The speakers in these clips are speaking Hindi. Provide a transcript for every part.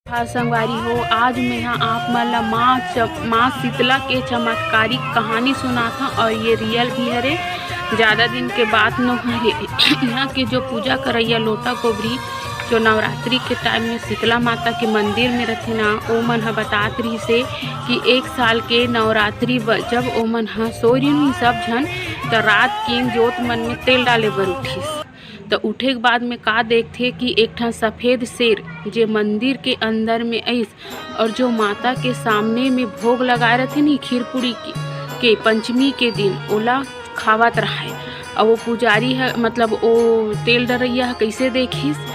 हाँ संगवारी हो, आज मैं यहाँ आप मन ला माँ शीतला के चमत्कारिक कहानी सुनाता और ये रियल भी हरे। ज़्यादा दिन के बाद न हरे। यहाँ के जो पूजा करैया लोटा कोबरी जो नवरात्रि के टाइम में शीतला माता के मंदिर में रहते ना, ओ मन ह बतात रही से कि 1 साल के नवरात्रि जब ओ मन ह सो रही सब झन तो रात के जोत मन में तेल डाले बर उठिस। तो उठे के बाद में का देखते कि एक ठन सफ़ेद शेर जे मंदिर के अंदर में आइस और जो माता के सामने में भोग लगाए रहते नी खीर पूड़ी के पंचमी के दिन ओला खावत रहा। और वो पुजारी है मतलब वो तेल डरैया है कैसे देखिस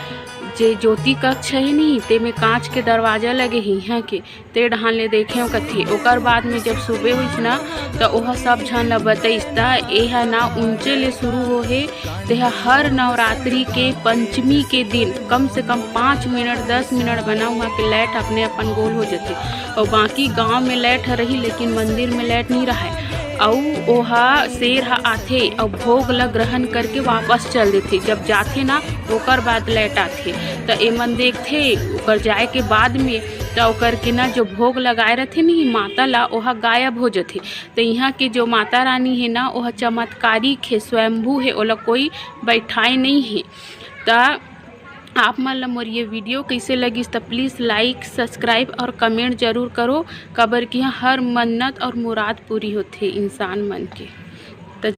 जे ज्योति कक्ष है नी ते में कांच के दरवाजा लगे ही हैं के ते ढहान ले देखे कथे। ओकर बाद में जब सुबह हुई ना तो वह सब झन ला बतईस यह ना ऊंचे ले शुरू हो है। तेहा हर नवरात्रि के पंचमी के दिन कम से कम 5 मिनट 10 मिनट बना हुआ के लाइट अपने अपन गोल हो जाते और बाकी गांव में लाइट रही लेकिन मंदिर में लाइट नहीं रहा। और ओहा शेर हा आथे और भोग ला ग्रहण करके वापस चल देते। जब जाते ना ओकर बाद लाइट आथे तो एमन देखते ओकर जाए के बाद में तो ओकर के ना जो भोग लगाए रहते नी माता ला ओहा गायब हो जाते। तो यहाँ के जो माता रानी है ना वह चमत्कारिक है, स्वयंभू है, ओला कोई बैठाए नहीं है। तो आप मन ला मोर ये वीडियो कैसे लगिस तो प्लीज़ लाइक सब्सक्राइब और कमेंट जरूर करो। कबर की हर मन्नत और मुराद पूरी होते इंसान मन के।